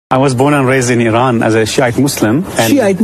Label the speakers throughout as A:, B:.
A: I was born and raised in Iran as a Shiite Muslim. Shiite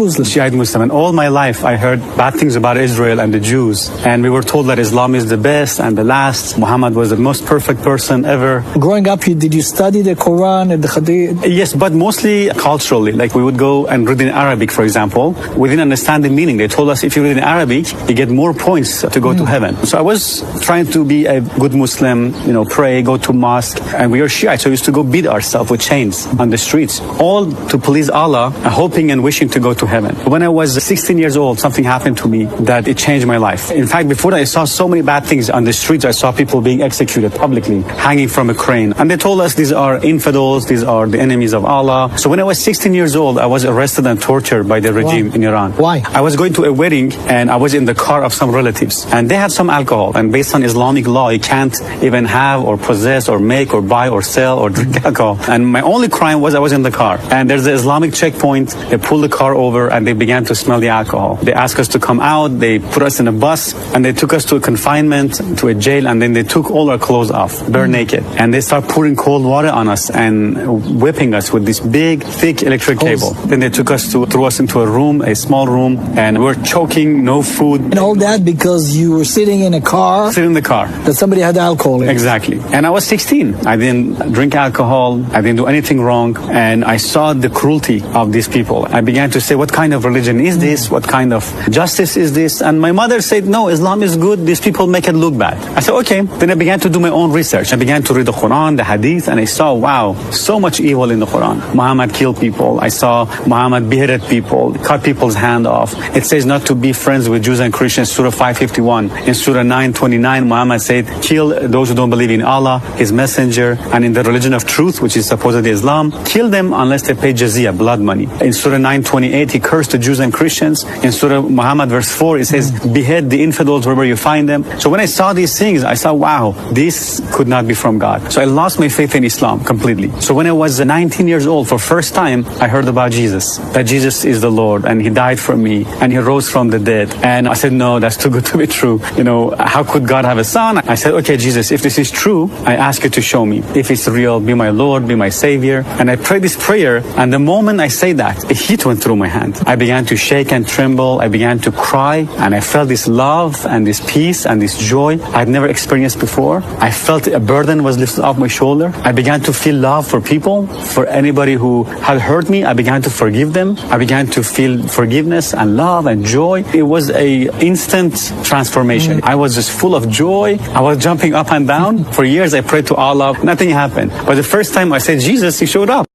A: Muslim. And all my life I heard bad things about Israel and the Jews. And we were told that Islam is the best and the last. Muhammad was the most perfect person ever.
B: Growing up, did you study the Quran and the Hadith?
A: Yes, but mostly culturally. Like we would go and read in Arabic, for example. We didn't understand the meaning. They told us if you read in Arabic, you get more points to go to heaven. So I was trying to be a good Muslim, pray, go to mosque. And we were Shiite, so we used to go beat ourselves with chains on the streets. All to please Allah, hoping and wishing to go to heaven. When I was 16 years old, something happened to me that it changed my life. In fact, before that, I saw so many bad things on the streets. I saw people being executed publicly, hanging from a crane. And they told us these are infidels, these are the enemies of Allah. So when I was 16 years old, I was arrested and tortured by the regime in Iran.
B: Why?
A: I was going to a wedding and I was in the car of some relatives. And they had some alcohol. And based on Islamic law, you can't even have or possess or make or buy or sell or drink alcohol. And my only crime was I was in the car. And there's the Islamic checkpoint. They pulled the car over and they began to smell the alcohol. They asked us to come out. They put us in a bus and they took us to a confinement, to a jail. And then they took all our clothes off, bare naked. And they start pouring cold water on us and whipping us with this big, thick electric cable. Then they threw us into a room, a small room, and we were choking, no food.
B: And all that because you were sitting in a car?
A: Sitting in the car.
B: That somebody had alcohol in.
A: Exactly. And I was 16. I didn't drink alcohol. I didn't do anything wrong. And I saw the cruelty of these people. I began to say, what kind of religion is this? What kind of justice is this? And my mother said, no, Islam is good. These people make it look bad. I said, okay. Then I began to do my own research. I began to read the Quran, the Hadith, and I saw, wow, so much evil in the Quran. Muhammad killed people. I saw Muhammad beheaded people, cut people's hand off. It says not to be friends with Jews and Christians, Surah 551. In Surah 929, Muhammad said, kill those who don't believe in Allah, His messenger, and in the religion of truth, which is supposedly Islam. Kill them unless they pay jizya, blood money. In Surah 928, he cursed the Jews and Christians. In Surah Muhammad verse 4, it says, behead the infidels wherever you find them. So when I saw these things, I saw, wow, this could not be from God. So I lost my faith in Islam completely. So when I was 19 years old, for first time, I heard about Jesus, that Jesus is the Lord and He died for me and He rose from the dead. And I said, no, that's too good to be true. How could God have a son? I said, okay, Jesus, if this is true, I ask you to show me. If it's real, be my Lord, be my Savior. And I prayed this prayer, and the moment I say that, a heat went through my hand. I began to shake and tremble. I began to cry, and I felt this love and this peace and this joy I'd never experienced before. I felt a burden was lifted off my shoulder. I began to feel love for people, for anybody who had hurt me. I began to forgive them. I began to feel forgiveness and love and joy. It was a instant transformation. I was just full of joy. I was jumping up and down. For years I prayed to Allah. Nothing happened. But the first time I said Jesus, He showed up.